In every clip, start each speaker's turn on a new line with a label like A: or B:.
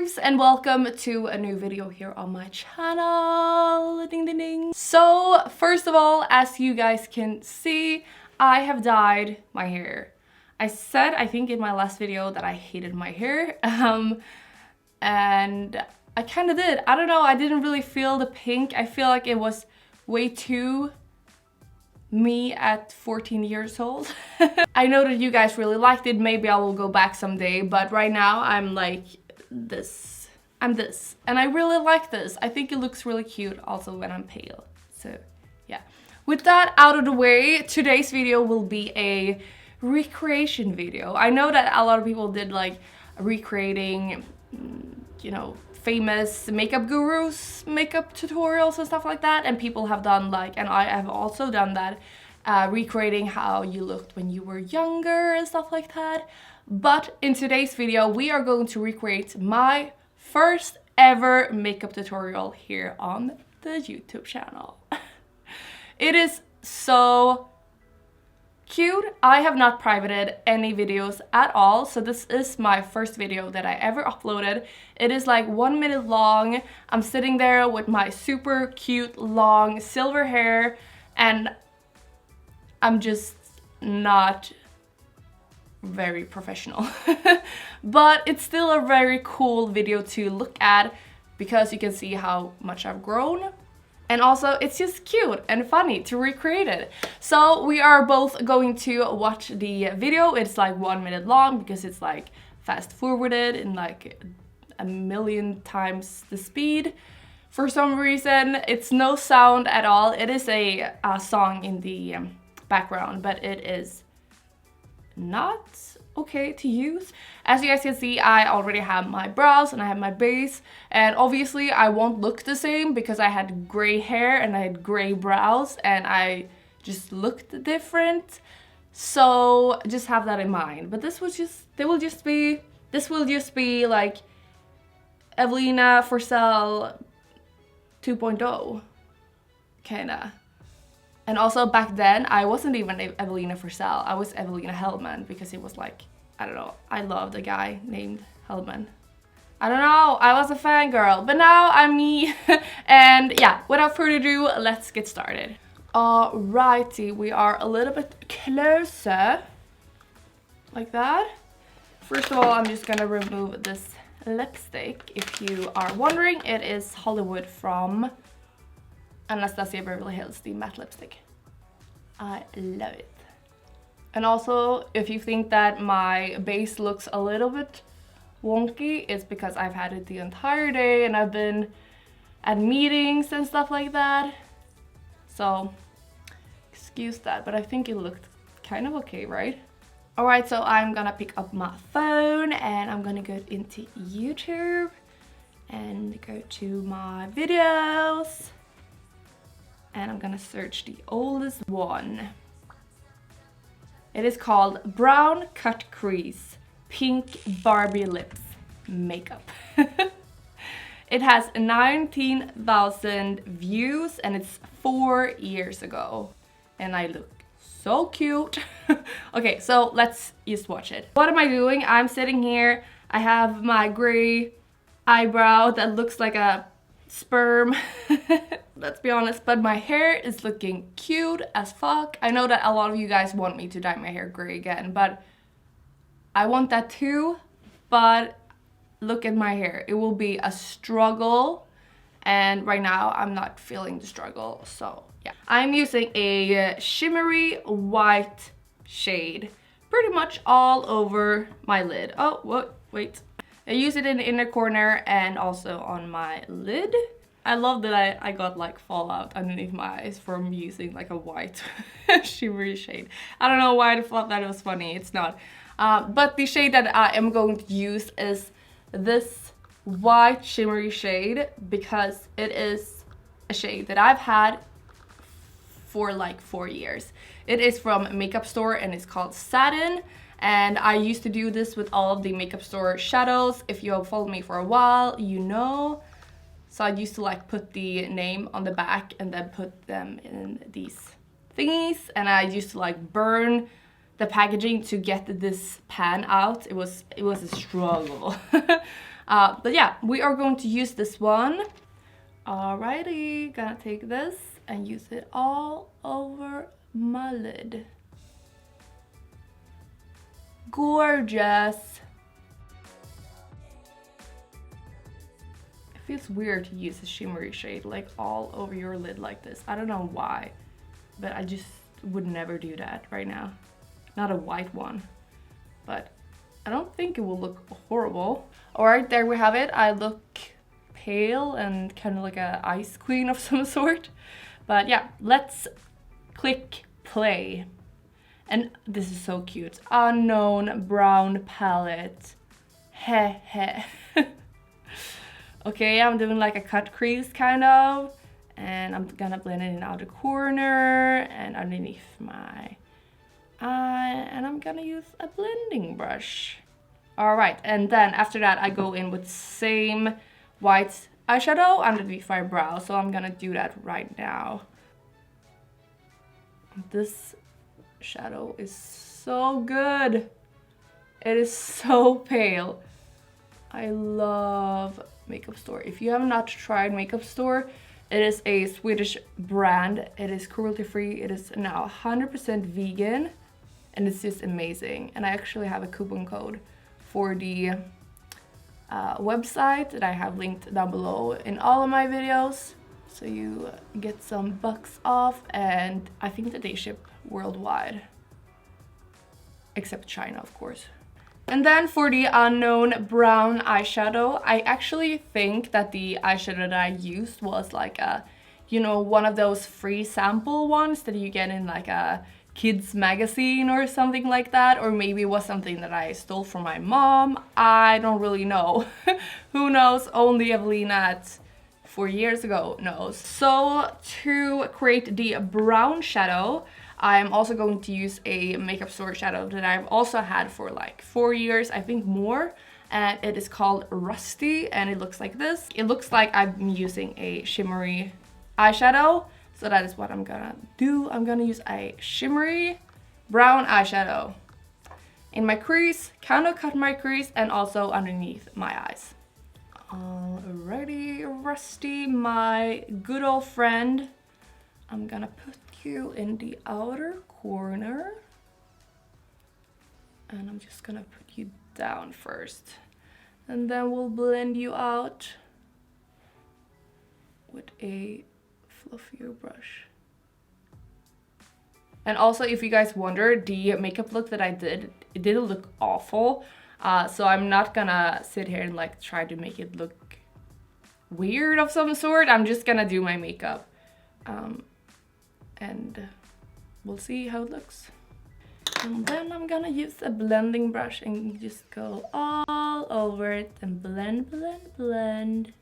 A: babes, and welcome to a new video here on my channel. Ding ding ding. So first of all, as you guys can see, I have dyed my hair. I said, I think in my last video, that I hated my hair, and I kind of did. I don't know, I didn't really feel the pink. I feel like it was way too me at 14 years old. I know that you guys really liked it. Maybe I will go back someday, but right now I'm like this. I'm this, and I really like this. I think it looks really cute also when I'm pale. So yeah, with that out of the way, today's video will be a recreation video. I know that a lot of people did like recreating, you know, famous makeup gurus, makeup tutorials and stuff like that, and people have done like, and I have also done that, recreating how you looked when you were younger and stuff like that. But in today's video we are going to recreate my first ever makeup tutorial here on the YouTube channel. It is so cute. I have not privated any videos at all, so this is my first video that I ever uploaded. It is like 1 minute long. I'm sitting there with my super cute long silver hair, and I'm just not very professional. But it's still a very cool video to look at because you can see how much I've grown. And also, it's just cute and funny to recreate it. So we are both going to watch the video. It's like 1 minute long because it's like fast forwarded in like a million times the speed. For some reason, it's no sound at all. It is a song in the background, but it is not okay to use. As you guys can see, I already have my brows and I have my base, and obviously I won't look the same because I had gray hair and I had gray brows and I just looked different. So just have that in mind. But this will just be like Evelina Forsell 2.0 kinda. And also back then I wasn't even Evelina Forsell, I was Evelina Hellman, because it was like, I don't know, I loved a guy named Hellman. I don't know, I was a fangirl, but now I'm me. And yeah, without further ado, let's get started. Alrighty, we are a little bit closer, like that. First of all, I'm just gonna remove this lipstick. If you are wondering, it is Hollywood from Anastasia Beverly Hills, the matte lipstick. I love it. And also, if you think that my base looks a little bit wonky, it's because I've had it the entire day and I've been at meetings and stuff like that. So, excuse that, but I think it looked kind of okay, right? Alright, so I'm gonna pick up my phone and I'm gonna go into YouTube and go to my videos. And I'm gonna search the oldest one. It is called Brown Cut Crease Pink Barbie Lips Makeup. It has 19,000 views and it's 4 years ago. And I look so cute. Okay, so let's just watch it. What am I doing? I'm sitting here. I have my gray eyebrow that looks like a sperm. Let's be honest, but my hair is looking cute as fuck. I know that a lot of you guys want me to dye my hair gray again, but I want that too. But look at my hair, it will be a struggle, and right now I'm not feeling the struggle. So yeah, I'm using a shimmery white shade pretty much all over my lid. Oh, what? Wait. I use it in the inner corner and also on my lid. I love that I got like fallout underneath my eyes from using like a white shimmery shade. I don't know why I thought that it was funny, it's not. But the shade that I am going to use is this white shimmery shade because it is a shade that I've had for like 4 years. It is from a makeup store and it's called Satin. And I used to do this with all of the makeup store shadows. If you have followed me for a while, you know. So I used to like put the name on the back and then put them in these thingies. And I used to like burn the packaging to get this pan out. It was a struggle. But yeah, we are going to use this one. Alrighty, gonna take this and use it all over my lid. Gorgeous. It feels weird to use a shimmery shade like all over your lid like this. I don't know why, but I just would never do that right now. Not a white one, but I don't think it will look horrible. Alright, there we have it. I look pale and kind of like a ice queen of some sort. But yeah, let's click play. And this is so cute. Unknown brown palette. Heh heh. Okay, I'm doing like a cut crease kind of. And I'm gonna blend it in outer corner and underneath my eye. And I'm gonna use a blending brush. Alright, and then after that I go in with same white eyeshadow underneath my brow. So I'm gonna do that right now. This shadow is so good. It is so pale. I love Makeup Store. If you have not tried Makeup Store, it is a Swedish brand. It is cruelty free. It is now 100% vegan and it's just amazing. And I actually have a coupon code for the website that I have linked down below in all of my videos. So you get some bucks off, and I think that they ship worldwide. Except China, of course. And then for the unknown brown eyeshadow, I actually think that the eyeshadow that I used was like a, you know, one of those free sample ones that you get in like a kids magazine or something like that. Or maybe it was something that I stole from my mom. I don't really know. Who knows? Only Evelina at 4 years ago knows. So to create the brown shadow, I'm also going to use a Makeup Store shadow that I've also had for like 4 years, I think more. And it is called Rusty and it looks like this. It looks like I'm using a shimmery eyeshadow. So that is what I'm gonna do. I'm gonna use a shimmery brown eyeshadow in my crease, kind of cut my crease, and also underneath my eyes. Alrighty, Rusty, my good old friend. I'm gonna put you in the outer corner. And I'm just gonna put you down first. And then we'll blend you out with a fluffier brush. And also, if you guys wonder, the makeup look that I did, it didn't look awful. So I'm not gonna sit here and like try to make it look weird of some sort. I'm just gonna do my makeup. And we'll see how it looks. And then I'm gonna use a blending brush and just go all over it and blend, blend, blend.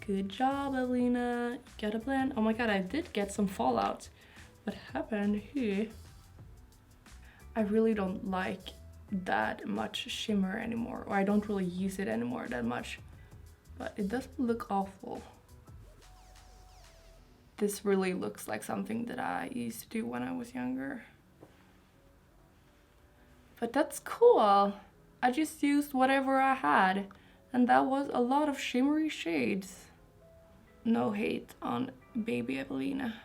A: Good job, Evelina. You gotta blend. Oh my god, I did get some fallout. What happened here? I really don't like that much shimmer anymore, or I don't really use it anymore that much. But it doesn't look awful. This really looks like something that I used to do when I was younger. But that's cool. I just used whatever I had, and that was a lot of shimmery shades. No hate on baby Evelina.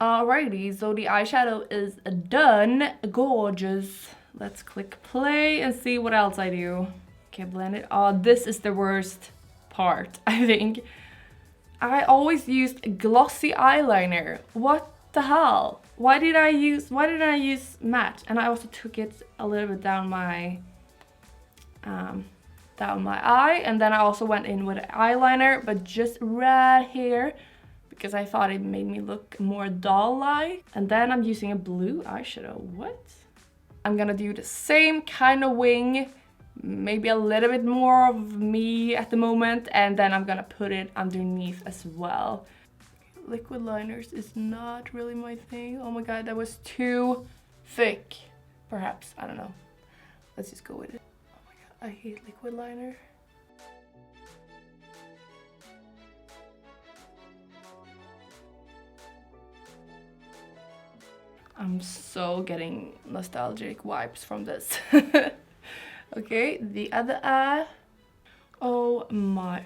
A: Alrighty, so the eyeshadow is done. Gorgeous. Let's click play and see what else I do. Okay, blend it. Oh, this is the worst part, I think. I always used glossy eyeliner. What the hell? Why did I use matte? And I also took it a little bit down my eye, and then I also went in with eyeliner, but just right here because I thought it made me look more doll-like. And then I'm using a blue eyeshadow. What? I'm gonna do the same kind of wing, maybe a little bit more of me at the moment, and then I'm gonna put it underneath as well. Liquid liners is not really my thing. Oh my god, that was too thick. Perhaps, I don't know. Let's just go with it. Oh my god, I hate liquid liner. I'm so getting nostalgic vibes from this. Okay, the other eye. Oh my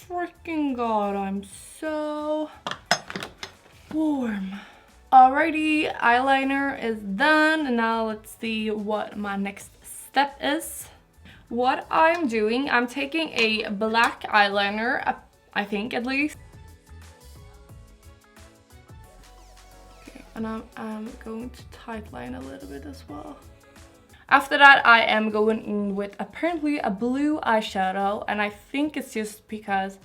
A: freaking god, I'm so warm. Alrighty, eyeliner is done, and now let's see what my next step is. What I'm doing, I'm taking a black eyeliner, I think at least. Okay, and I'm going to tightline a little bit as well. After that, I am going in with apparently a blue eyeshadow, and I think it's just because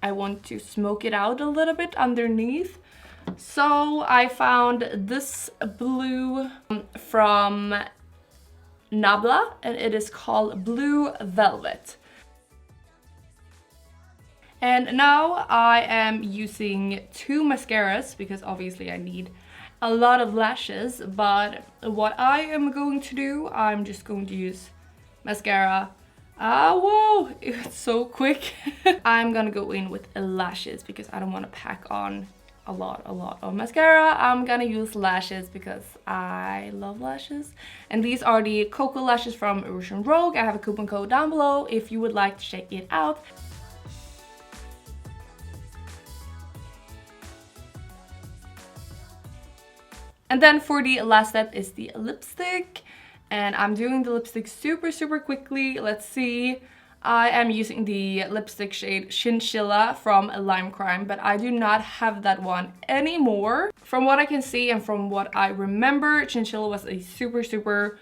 A: I want to smoke it out a little bit underneath. So I found this blue from Nabla, and it is called Blue Velvet. And now I am using two mascaras because obviously I need a lot of lashes, but what I am going to do, I'm just going to use mascara. Whoa, it's so quick. I'm gonna go in with lashes because I don't want to pack on a lot of mascara. I'm gonna use lashes because I love lashes, and these are the Cocoa lashes from Rouge and Rogue. I have a coupon code down below if you would like to check it out. And then for the last step is the lipstick, and I'm doing the lipstick super quickly. Let's see. I am using the lipstick shade Chinchilla from Lime Crime, but I do not have that one anymore. From what I can see and from what I remember, Chinchilla was a super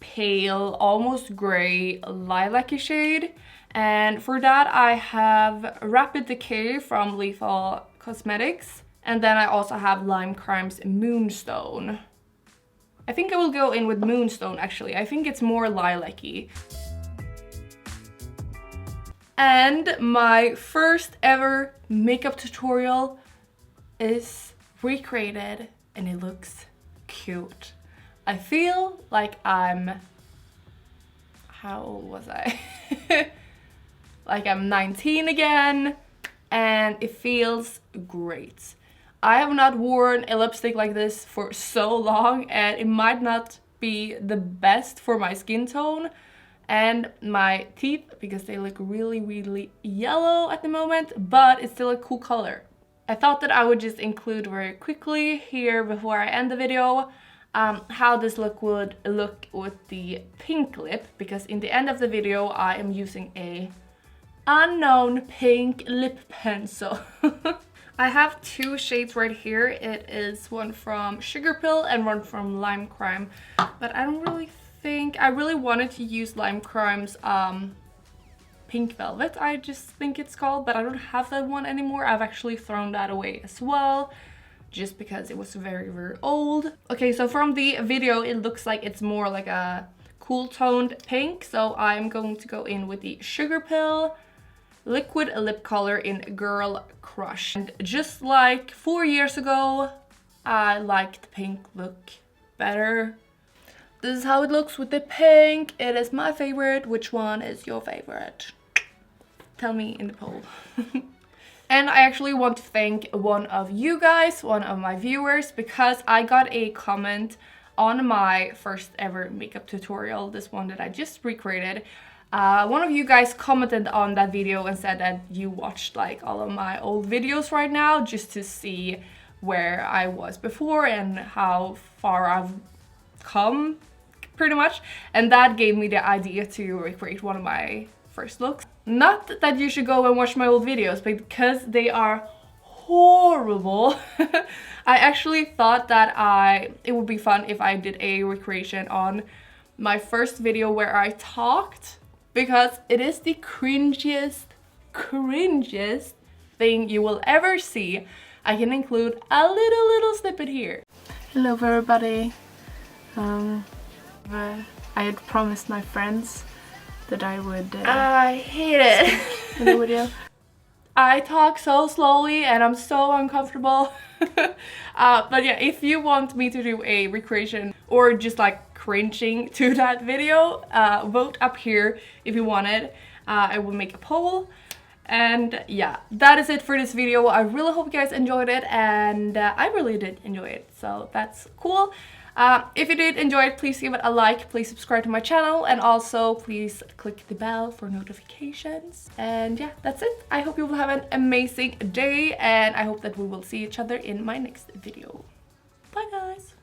A: pale, almost gray, lilac-y shade. And for that I have Rapid Decay from Lethal Cosmetics. And then I also have Lime Crime's Moonstone. I think I will go in with Moonstone actually. I think it's more lilac-y. And my first ever makeup tutorial is recreated and it looks cute. I feel like I'm... how old was I? Like I'm 19 again, and it feels great. I have not worn a lipstick like this for so long, and it might not be the best for my skin tone and my teeth because they look really yellow at the moment, but it's still a cool color. I thought that I would just include very quickly here before I end the video how this look would look with the pink lip, because in the end of the video I am using a unknown pink lip pencil. I have two shades right here. It is one from Sugar Pill and one from Lime Crime, but I don't really think I really wanted to use Lime Crime's Pink Velvet, I just think it's called, but I don't have that one anymore. I've actually thrown that away as well, just because it was very old. Okay, so from the video it looks like it's more like a cool toned pink, so I'm going to go in with the Sugar Pill liquid lip color in Girl Crush. And just like 4 years ago, I liked the pink look better. This is how it looks with the pink. It is my favorite. Which one is your favorite? Tell me in the poll. And I actually want to thank one of you guys, one of my viewers, because I got a comment on my first ever makeup tutorial, this one that I just recreated. One of you guys commented on that video and said that you watched like all of my old videos right now just to see where I was before and how far I've come, pretty much. And that gave me the idea to recreate one of my first looks. Not that you should go and watch my old videos, but because they are horrible. I actually thought that it would be fun if I did a recreation on my first video where I talked, because it is the cringiest thing you will ever see. I can include a little snippet here. Hello everybody. I had promised my friends that I would I hate it in the video. I talk so slowly and I'm so uncomfortable. But yeah, if you want me to do a recreation or just like cringing to that video, vote up here if you want it. I will make a poll. And yeah, that is it for this video. I really hope you guys enjoyed it, and I really did enjoy it, so that's cool. If you did enjoy it, please give it a like, please subscribe to my channel, and also please click the bell for notifications. And yeah, that's it. I hope you will have an amazing day, and I hope that we will see each other in my next video. Bye guys!